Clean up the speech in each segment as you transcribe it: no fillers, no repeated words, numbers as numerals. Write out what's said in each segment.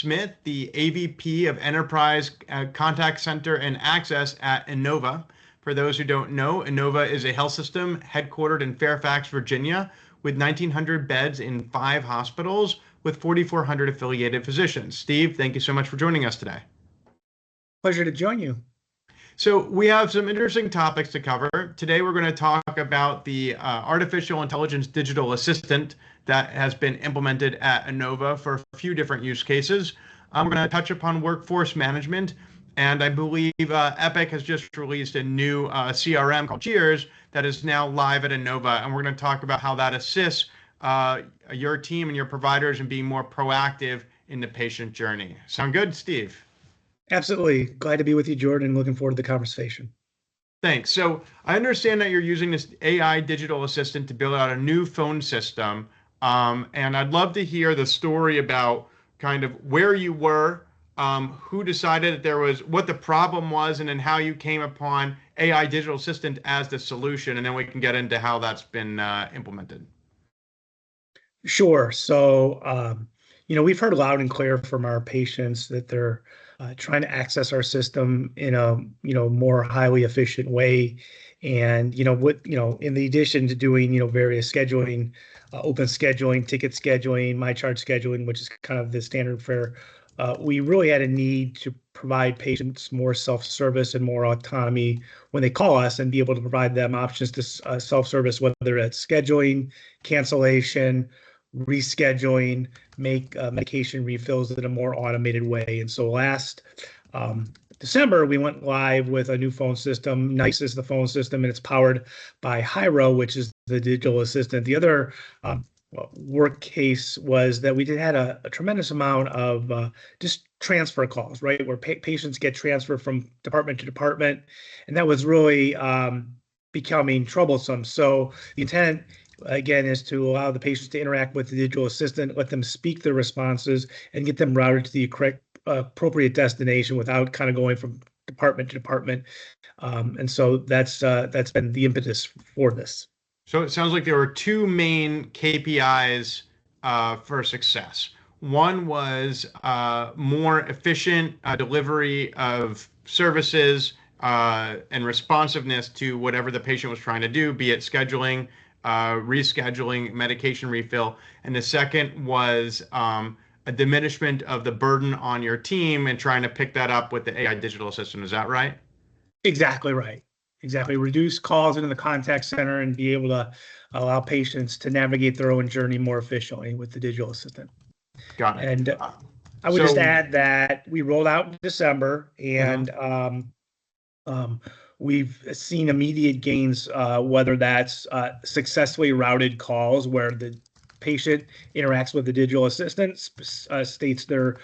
Smith, the AVP of Enterprise Contact Center and Access at INOVA. For those who don't know, INOVA is a health system headquartered in Fairfax, Virginia, with 1,900 beds in 5 hospitals with 4,400 affiliated physicians. Steve, thank you so much for joining us today. Pleasure to join you. So we have some interesting topics to cover. Today we're going to talk about the artificial intelligence digital assistant that has been implemented at INOVA for a few different use cases. We're going to touch upon workforce management, and I believe Epic has just released a new CRM called Cheers that is now live at INOVA, and we're going to talk about how that assists your team and your providers in being more proactive in the patient journey. Sound good, Steve? Absolutely. Glad to be with you, Jordan. Looking forward to the conversation. Thanks. So I understand that you're using this AI digital assistant to build out a new phone system. And I'd love to hear the story about kind of where you were, who decided that there was, what the problem was, and then how you came upon AI digital assistant as the solution. And then we can get into how that's been implemented. Sure. So, we've heard loud and clear from our patients that they're trying to access our system in a more highly efficient way, and in the addition to doing various scheduling, open scheduling, ticket scheduling, my chart scheduling, which is kind of the standard fare, we really had a need to provide patients more self-service and more autonomy when they call us, and be able to provide them options to self-service, whether it's scheduling, cancellation, rescheduling, make medication refills in a more automated way. And so last December, we went live with a new phone system. NICE is the phone system, and it's powered by Hyro, which is the digital assistant. The other work case was that we had a tremendous amount of just transfer calls, right, where patients get transferred from department to department, and that was really becoming troublesome. So the intent, again, is to allow the patients to interact with the digital assistant, let them speak their responses, and get them routed to the correct, appropriate destination without kind of going from department to department. And so that's been the impetus for this. So it sounds like there were 2 main KPIs for success. One was more efficient delivery of services and responsiveness to whatever the patient was trying to do, be it scheduling, rescheduling, medication refill. And the second was a diminishment of the burden on your team and trying to pick that up with the AI digital assistant. Is that right? Exactly right. Exactly. Reduce calls into the contact center and be able to allow patients to navigate their own journey more efficiently with the digital assistant. Got it. And I would just add that we rolled out in December, and we've seen immediate gains, whether that's successfully routed calls where the patient interacts with the digital assistant, states their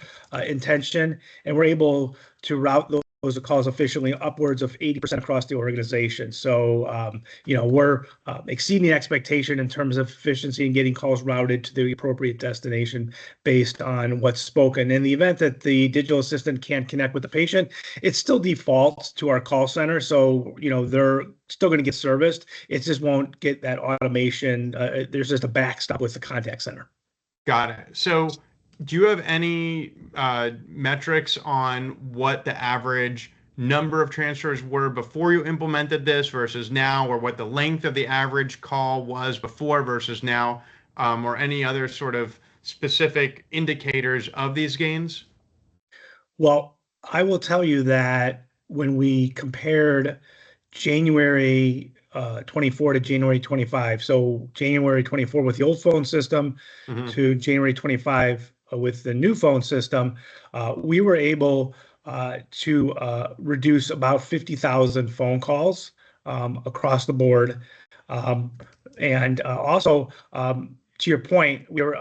intention, and we're able to route those calls efficiently upwards of 80% across the organization. So, we're exceeding expectation in terms of efficiency and getting calls routed to the appropriate destination based on what's spoken. In the event that the digital assistant can't connect with the patient, it still defaults to our call center. So, they're still going to get serviced. It just won't get that automation. There's just a backstop with the contact center. Got it. So do you have any metrics on what the average number of transfers were before you implemented this versus now, or what the length of the average call was before versus now, or any other sort of specific indicators of these gains? Well, I will tell you that when we compared January 24 to January 25, so January 24 with the old phone system to January 25 with the new phone system, we were able to reduce about 50,000 phone calls across the board. And also, to your point, we were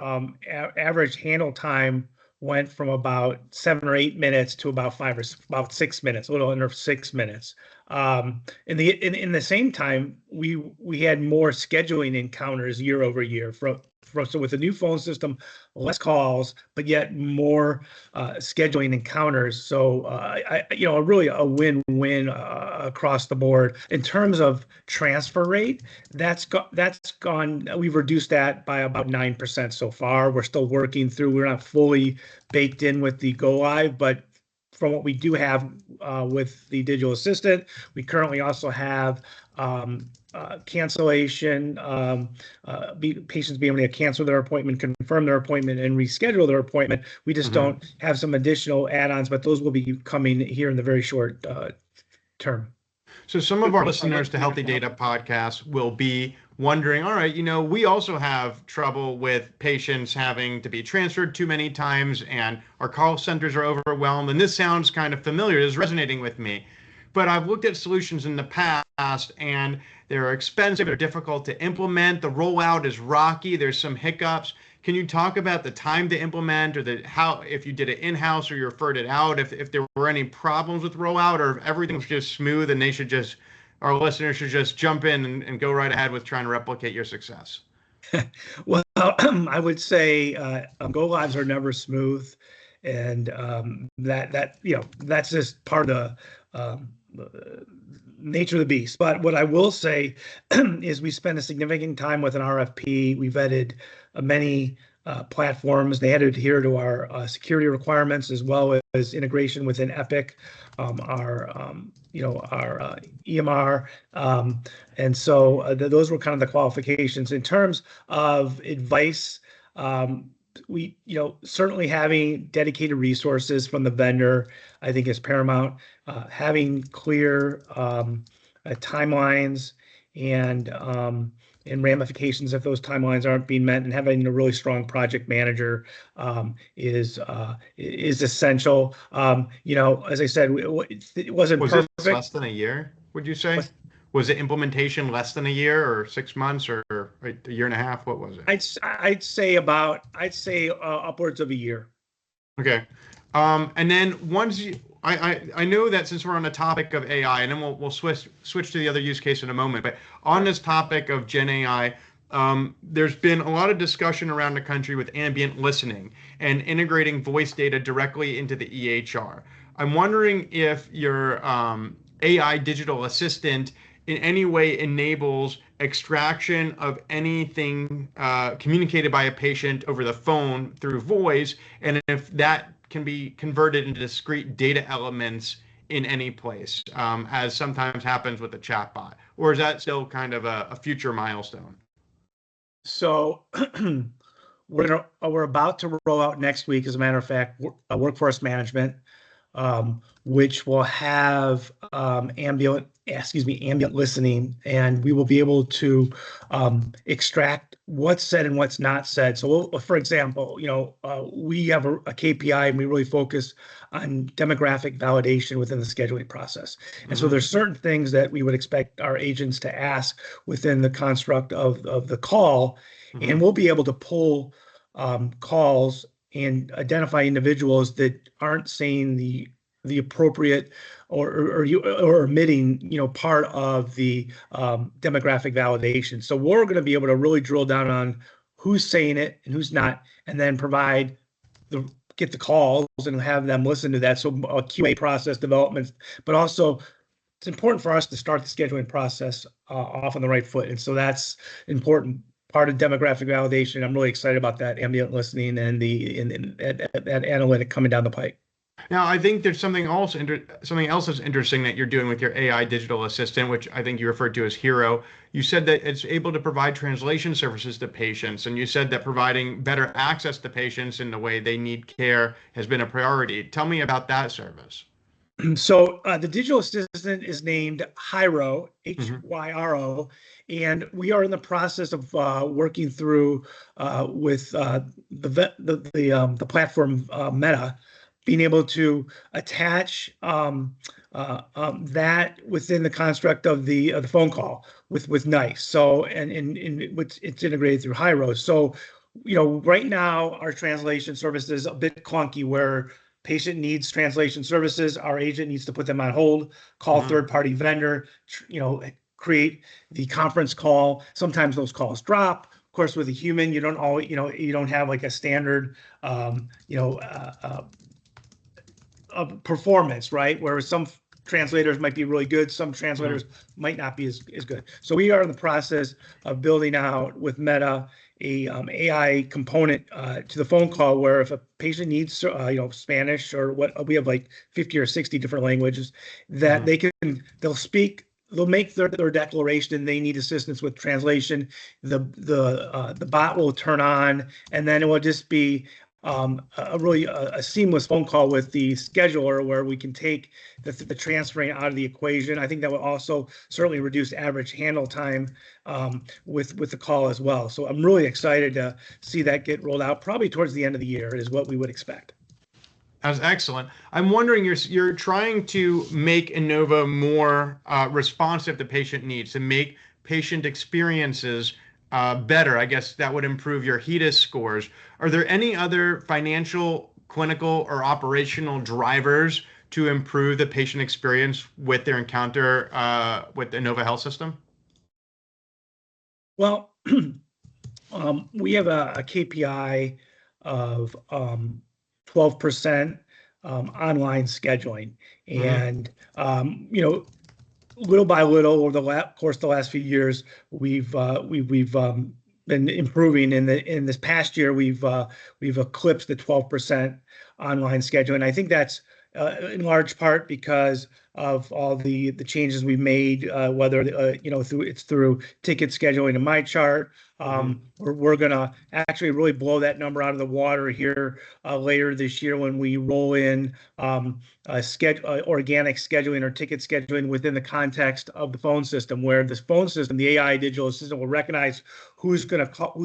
average handle time went from about 7 or 8 minutes to about 5 or about 6 minutes, a little under 6 minutes. In the same time, we had more scheduling encounters year over year. So with the new phone system, less calls, but yet more scheduling encounters. So really a win-win across the board. In terms of transfer rate, that's gone. We've reduced that by about 9% so far. We're still working through. We're not fully baked in with the go live, but from what we do have with the digital assistant, we currently also have cancellation, patients being able to cancel their appointment, confirm their appointment, and reschedule their appointment. We just don't have some additional add-ons, but those will be coming here in the very short term. So some of our listeners to Healthy Data Podcast will be wondering, all right, we also have trouble with patients having to be transferred too many times and our call centers are overwhelmed. And this sounds kind of familiar, it's resonating with me. But I've looked at solutions in the past and they're expensive, they're difficult to implement, the rollout is rocky, there's some hiccups. Can you talk about the time to implement, or how, if you did it in-house or you referred it out, if there were any problems with rollout, or if everything's just smooth and our listeners should just jump in and go right ahead with trying to replicate your success? Well, I would say go lives are never smooth, and that's just part of the nature of the beast. But what I will say is we spent a significant time with an RFP. We vetted many platforms. They had to adhere to our security requirements as well as integration within Epic, our EMR. And so those were kind of the qualifications. In terms of advice, we certainly having dedicated resources from the vendor, I think, is paramount. Having clear timelines and ramifications if those timelines aren't being met, and having a really strong project manager is essential. As I said, it wasn't perfect. Was it less than a year, would you say? Was it implementation less than a year, or 6 months, or a year and a half? What was it? I'd say upwards of a year. Okay. And then once I know that since we're on the topic of AI, and then we'll switch to the other use case in a moment, but on this topic of Gen AI, there's been a lot of discussion around the country with ambient listening and integrating voice data directly into the EHR. I'm wondering if your AI digital assistant in any way enables extraction of anything communicated by a patient over the phone through voice, and if that can be converted into discrete data elements in any place, as sometimes happens with a chatbot, or is that still kind of a future milestone? So we're about to roll out next week, as a matter of fact, workforce management, which will have ambient listening, and we will be able to extract what's said and what's not said. So, for example, we have a KPI, and we really focus on demographic validation within the scheduling process. And so there's certain things that we would expect our agents to ask within the construct of the call, and we'll be able to pull calls and identify individuals that aren't saying the appropriate or omitting part of the demographic validation. So we're going to be able to really drill down on who's saying it and who's not, and then get the calls and have them listen to that. So a QA process development, but also it's important for us to start the scheduling process off on the right foot. And so that's important part of demographic validation. I'm really excited about that ambient listening and that analytic coming down the pike. Now, I think there's something else that's interesting that you're doing with your AI digital assistant, which I think you referred to as Hero. You said that it's able to provide translation services to patients, and you said that providing better access to patients in the way they need care has been a priority. Tell me about that service. So the digital assistant is named Hyro, Hyro, and we are in the process of working through with the platform Meta, being able to attach that within the construct of the phone call with NICE. So and it's integrated through Hyro. So right now our translation service is a bit clunky, where patient needs translation services, our agent needs to put them on hold, call third-party vendor, create the conference call. Sometimes those calls drop. Of course, with a human, you don't always, you don't have like a standard, performance, right? Whereas some translators might be really good, some translators might not be as good. So we are in the process of building out with Meta a AI component to the phone call, where if a patient needs Spanish or what, we have like 50 or 60 different languages, that they'll make their declaration and they need assistance with translation. The bot will turn on, and then it will just be a seamless phone call with the scheduler, where we can take the transferring out of the equation. I think that will also certainly reduce average handle time with the call as well. So I'm really excited to see that get rolled out, probably towards the end of the year is what we would expect. That's excellent. I'm wondering, you're trying to make INOVA more responsive to patient needs, to make patient experiences better. I guess that would improve your HEDIS scores. Are there any other financial, clinical, or operational drivers to improve the patient experience with their encounter with the INOVA Health System? Well, we have a KPI of 12% online scheduling, and little by little over the course of the last few years, we've been improving. In this past year, we've eclipsed the 12% online scheduling. I think that's in large part because of all the changes we've made, whether through ticket scheduling and MyChart. We're gonna actually really blow that number out of the water here later this year when we roll in organic scheduling or ticket scheduling within the context of the phone system, where this phone system, the AI digital assistant, will recognize who's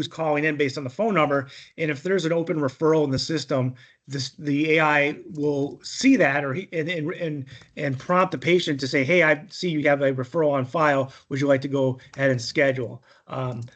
calling in based on the phone number, and if there's an open referral in the system, the AI will see that and prompt the patient to say, "Hey, I see you have a referral on file. Would you like to go ahead and schedule?"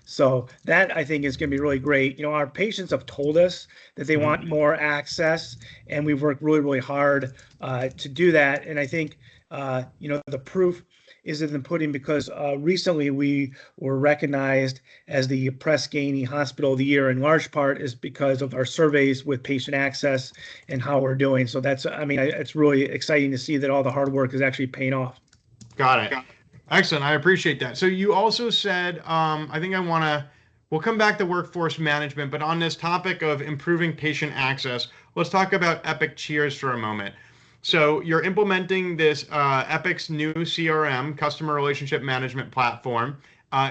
So that, I think, is going to be really great. Our patients have told us that they want more access, and we've worked really, really hard to do that. And I think the proof is in the pudding, because recently we were recognized as the Press Ganey Hospital of the Year. In large part is because of our surveys with patient access and how we're doing. So it's really exciting to see that all the hard work is actually paying off. Got it. Excellent. I appreciate that. So you also said, we'll come back to workforce management, but on this topic of improving patient access, let's talk about Epic Cheers for a moment. So you're implementing this Epic's new CRM, customer relationship management platform,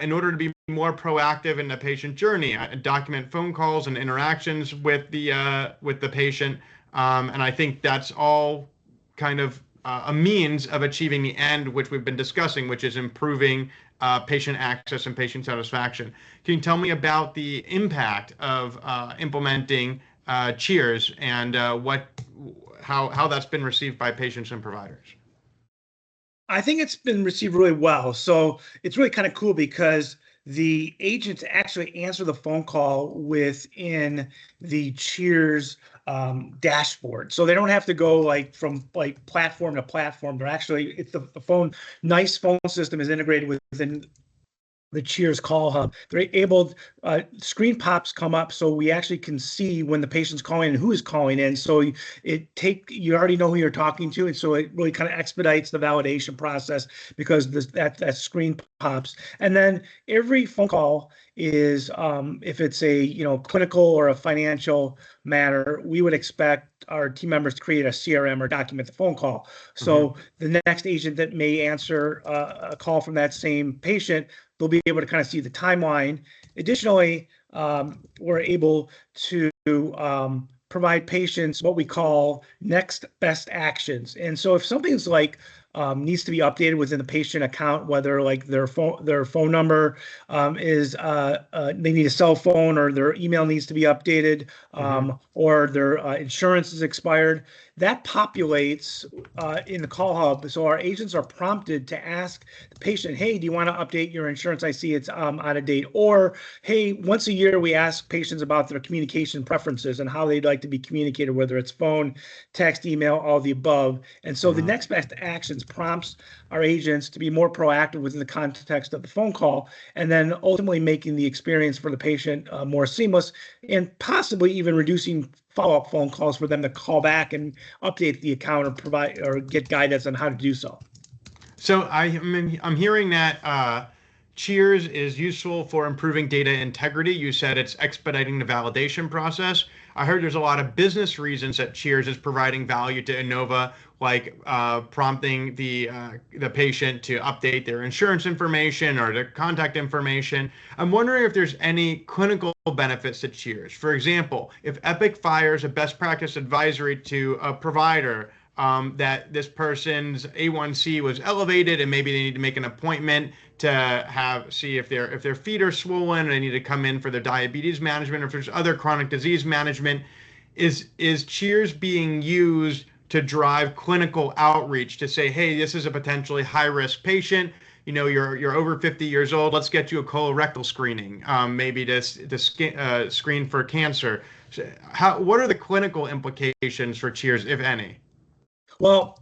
in order to be more proactive in the patient journey, document phone calls and interactions with the patient, and I think that's all kind of a means of achieving the end, which we've been discussing, which is improving patient access and patient satisfaction. Can you tell me about the impact of implementing Cheers and how that's been received by patients and providers? I think it's been received really well. So it's really kind of cool because the agents actually answer the phone call within the Cheers dashboard. So they don't have to go from platform to platform. They're actually, it's the nice phone system is integrated within the Cheers call hub. They're able, screen pops come up, so we actually can see when the patient's calling and who is calling in. So you already know who you're talking to, and so it really kind of expedites the validation process because that screen pops. And then every phone call is, if it's a clinical or a financial matter, we would expect our team members to create a CRM or document the phone call. So the next agent that may answer a call from that same patient, they'll be able to kind of see the timeline. Additionally, we're able to provide patients what we call next best actions. And so if something's like needs to be updated within the patient account, whether like their phone number is they need a cell phone, or their email needs to be updated, or their insurance is expired. That populates in the call hub. So our agents are prompted to ask the patient, hey, do you want to update your insurance? I see it's out of date. Or, hey, once a year we ask patients about their communication preferences and how they'd like to be communicated, whether it's phone, text, email, all the above. And so the next best actions prompts our agents to be more proactive within the context of the phone call, and then ultimately making the experience for the patient more seamless, and possibly even reducing follow-up phone calls for them to call back and update the account or provide or get guidance on how to do so. So I'm hearing that Cheers is useful for improving data integrity. You said it's expediting the validation process. I heard there's a lot of business reasons that Cheers is providing value to INOVA, like prompting the patient to update their insurance information or their contact information. I'm wondering if there's any clinical benefits to Cheers. For example, if Epic fires a best practice advisory to a provider that this person's A1C was elevated, and maybe they need to make an appointment to see if their feet are swollen and they need to come in for their diabetes management, or if there's other chronic disease management. Is Cheers being used to drive clinical outreach to say, hey, this is a potentially high risk patient, you're over 50 years old, let's get you a colorectal screening, maybe to screen for cancer. What are the clinical implications for Cheers, if any? Well,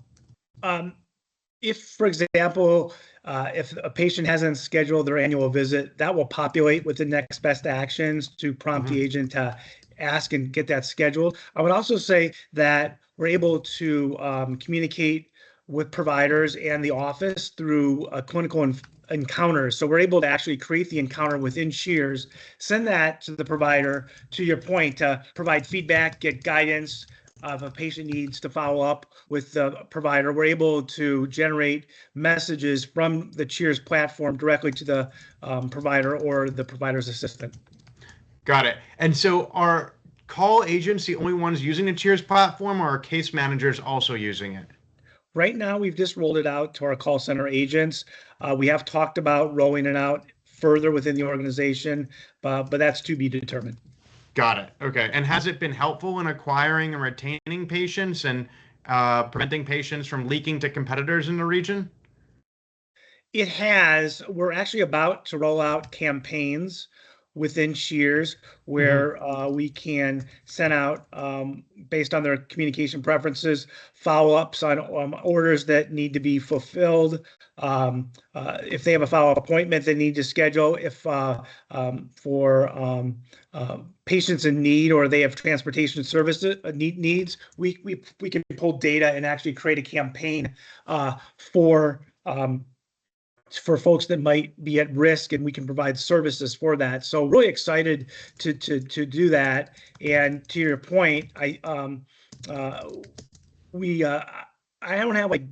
if, for example, if a patient hasn't scheduled their annual visit, that will populate with the next best actions to prompt the agent to ask and get that scheduled. I would also say that we're able to communicate with providers and the office through clinical encounters. So we're able to actually create the encounter within Cheers, send that to the provider, to your point, to provide feedback, get guidance. If a patient needs to follow up with the provider, we're able to generate messages from the Cheers platform directly to the provider or the provider's assistant. Got it. And so are call agents the only ones using the Cheers platform, or are case managers also using it? Right now, we've just rolled it out to our call center agents. We have talked about rolling it out further within the organization, but that's to be determined. Got it. Okay. And has it been helpful in acquiring and retaining patients and preventing patients from leaking to competitors in the region? It has. We're actually about to roll out campaigns within Cheers where we can send out, based on their communication preferences, follow-ups on orders that need to be fulfilled. If they have a follow-up appointment they need to schedule, if for patients in need, or they have transportation services needs, we can pull data and actually create a campaign for folks that might be at risk, and we can provide services for that. So really excited to do that. And to your point, I don't have like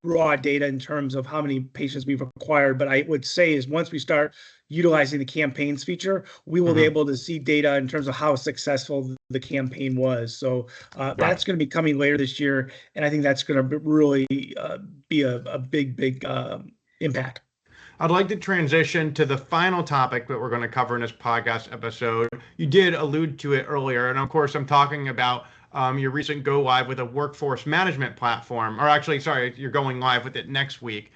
raw data in terms of how many patients we've acquired, but I would say is once we start utilizing the campaigns feature, we will be able to see data in terms of how successful the campaign was. So that's going to be coming later this year, and I think that's going to really be a big impact. I'd like to transition to the final topic that we're going to cover in this podcast episode. You did allude to it earlier, and of course, I'm talking about your recent go live with a workforce management platform, or actually, sorry, you're going live with it next week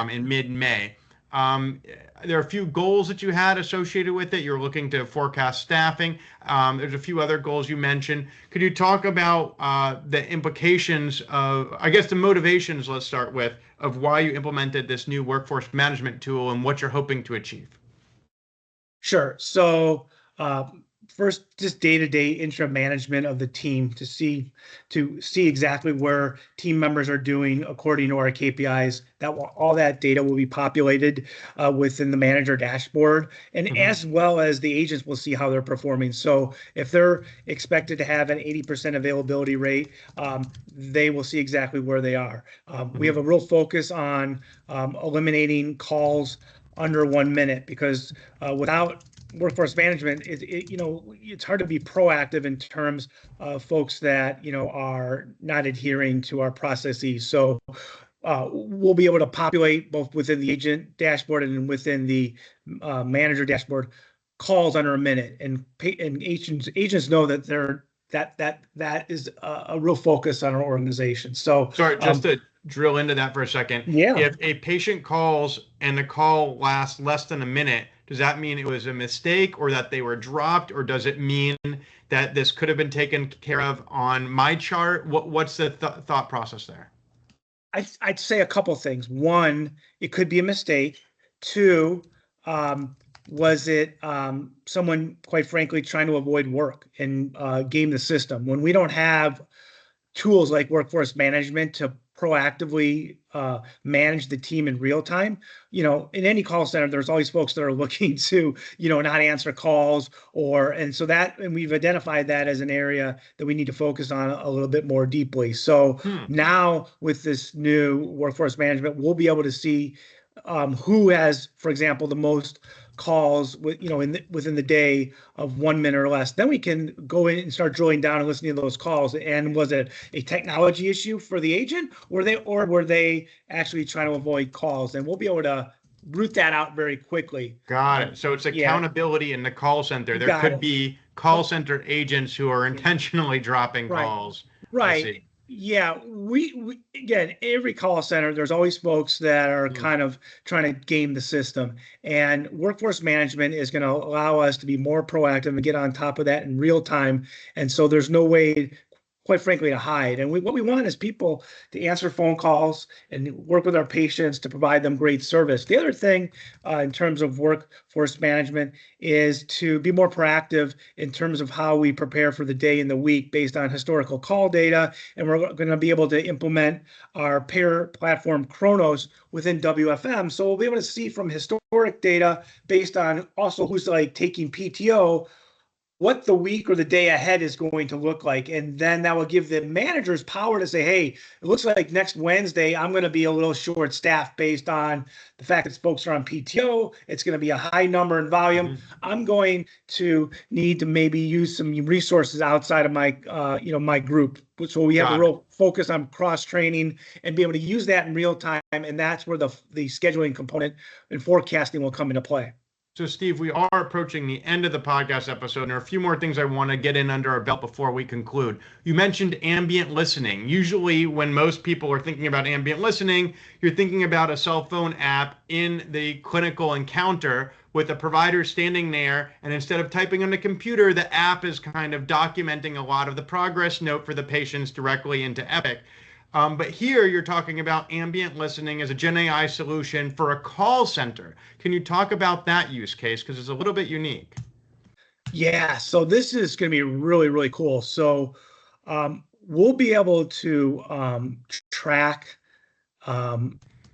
in mid-May. There are a few goals that you had associated with it. You're looking to forecast staffing. There's a few other goals you mentioned. Could you talk about the implications of, I guess, the motivations, let's start with, of why you implemented this new workforce management tool and what you're hoping to achieve? Sure. So first, just day-to-day interim management of the team to see exactly where team members are doing according to our KPIs. All that data will be populated within the manager dashboard, and as well as the agents will see how they're performing. So if they're expected to have an 80% availability rate, they will see exactly where they are. We have a real focus on eliminating calls under 1 minute, because without workforce management, it's hard to be proactive in terms of folks that are not adhering to our processes. So we'll be able to populate both within the agent dashboard and within the manager dashboard calls under a minute, and agents know that that is a real focus on our organization. So Sorry, just to drill into that for a second. yeah, If a patient calls and the call lasts less than a minute, does that mean it was a mistake or that they were dropped, or does it mean that this could have been taken care of on my chart? What's the thought process there? I'd say a couple things. One, it could be a mistake. Two, was it someone, quite frankly, trying to avoid work and game the system? When we don't have tools like workforce management to proactively manage the team in real time, in any call center, there's always folks that are looking to, not answer calls, and we've identified that as an area that we need to focus on a little bit more deeply. So now with this new workforce management, we'll be able to see who has, for example, the most calls within the day of 1 minute or less. Then we can go in and start drilling down and listening to those calls. And was it a technology issue for the agent, or were they actually trying to avoid calls? And we'll be able to root that out very quickly. Got it. So it's accountability in the call center. There could be call center agents who are intentionally dropping calls. Right. Yeah, we again, every call center, there's always folks that are kind of trying to game the system, and workforce management is going to allow us to be more proactive and get on top of that in real time. And so there's no way, quite frankly, to hide. And what we want is people to answer phone calls and work with our patients to provide them great service. The other thing in terms of workforce management is to be more proactive in terms of how we prepare for the day and the week based on historical call data. And we're going to be able to implement our payer platform Kronos within WFM. So we'll be able to see from historic data based on also who's taking PTO, what the week or the day ahead is going to look like. And then that will give the managers power to say, hey, it looks like next Wednesday, I'm going to be a little short staffed based on the fact that folks are on PTO. It's going to be a high number and volume. I'm going to need to maybe use some resources outside of my, my group. So we have a real focus on cross training and be able to use that in real time. And that's where the scheduling component and forecasting will come into play. So, Steve, we are approaching the end of the podcast episode, and there are a few more things I want to get in under our belt before we conclude. You mentioned ambient listening. Usually, when most people are thinking about ambient listening, you're thinking about a cell phone app in the clinical encounter with a provider standing there, and instead of typing on the computer, the app is kind of documenting a lot of the progress note for the patients directly into Epic. But here you're talking about ambient listening as a Gen AI solution for a call center. Can you talk about that use case? Because it's a little bit unique. Yeah, so this is going to be really, really cool. So we'll be able to track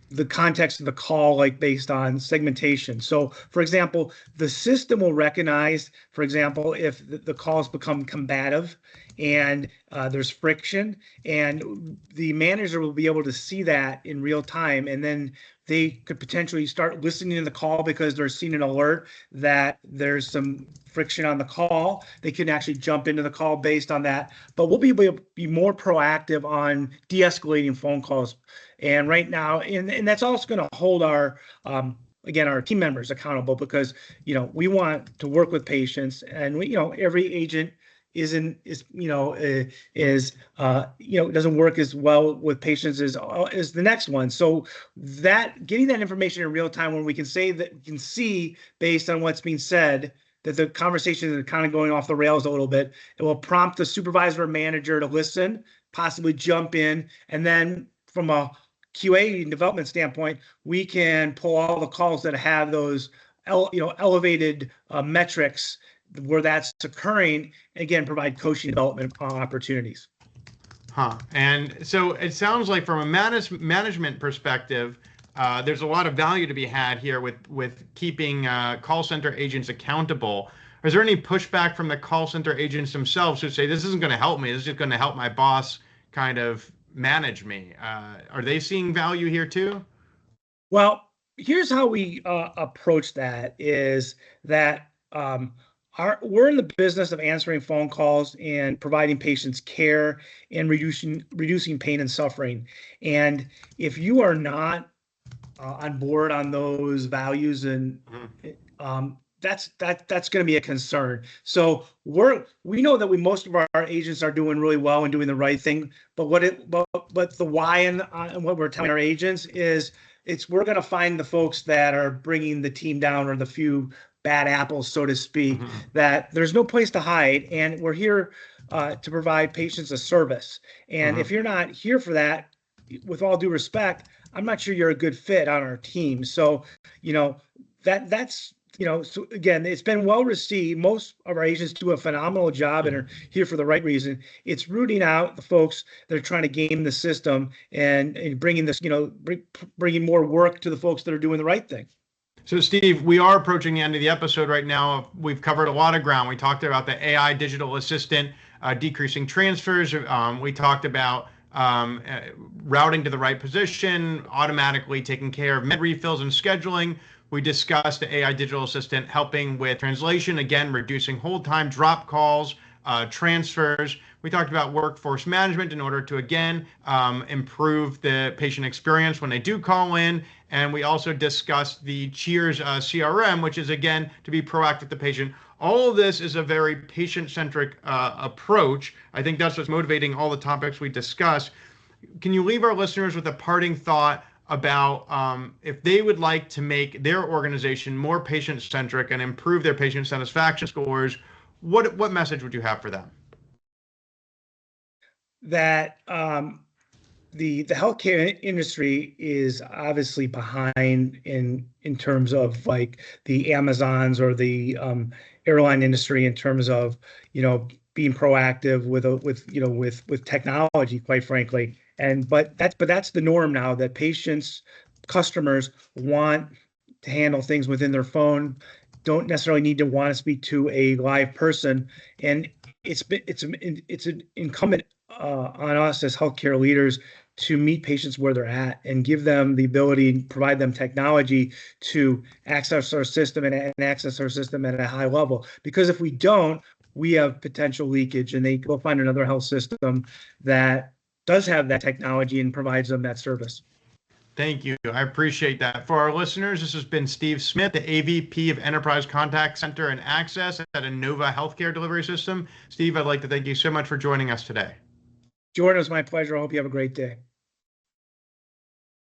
the context of the call, based on segmentation. So, for example, the system will recognize, for example, if the calls become combative and there's friction, and the manager will be able to see that in real time, and then they could potentially start listening to the call because they're seeing an alert that there's some friction on the call. They can actually jump into the call based on that. But we'll be able to be more proactive on de-escalating phone calls. And right now, and that's also going to hold our our team members accountable, because we want to work with patients, and every agent doesn't work as well with patients as the next one. So that getting that information in real time, when we can see based on what's being said that the conversation is kind of going off the rails a little bit, it will prompt the supervisor or manager to listen, possibly jump in, and then from a QA and development standpoint, we can pull all the calls that have those elevated metrics where that's occurring, and again, provide coaching development opportunities. And so it sounds like from a management perspective, there's a lot of value to be had here with keeping call center agents accountable. Is there any pushback from the call center agents themselves who say, this isn't going to help me, this is just going to help my boss kind of manage me? Are they seeing value here too? Well, here's how we approach that, is that we're in the business of answering phone calls and providing patients care and reducing pain and suffering. And if you are not on board on those values, and that's going to be a concern. So we know that most of our agents are doing really well and doing the right thing. But but the why and what we're telling our agents is we're going to find the folks that are bringing the team down, or the few bad apples, so to speak. That there's no place to hide, and we're here to provide patients a service. And if you're not here for that, with all due respect, I'm not sure you're a good fit on our team. So, that's, so again, it's been well received. Most of our agents do a phenomenal job and are here for the right reason. It's rooting out the folks that are trying to game the system and bringing this, bringing more work to the folks that are doing the right thing. So, Steve, we are approaching the end of the episode right now. We've covered a lot of ground. We talked about the AI digital assistant, decreasing transfers. We talked about routing to the right position, automatically taking care of med refills and scheduling. We discussed the AI digital assistant helping with translation, again, reducing hold time, drop calls, transfers. We talked about workforce management in order to, again, improve the patient experience when they do call in. And we also discussed the Cheers CRM, which is, again, to be proactive with the patient. All of this is a very patient-centric approach. I think that's what's motivating all the topics we discuss. Can you leave our listeners with a parting thought about if they would like to make their organization more patient-centric and improve their patient satisfaction scores, what message would you have for them? That the healthcare industry is obviously behind in terms of like the Amazons or the airline industry, in terms of being proactive with technology, quite frankly. But that's the norm now, that customers want to handle things within their phone, don't necessarily need to want to speak to a live person. And it's an incumbent on us as healthcare leaders to meet patients where they're at and give them the ability and provide them technology to access our system and access our system at a high level. Because if we don't, we have potential leakage, and they will find another health system that does have that technology and provides them that service. Thank you. I appreciate that. For our listeners, this has been Steve Smith, the AVP of Enterprise Contact Center and Access at INOVA Healthcare Delivery System. Steve, I'd like to thank you so much for joining us today. Jordan, it was my pleasure. I hope you have a great day.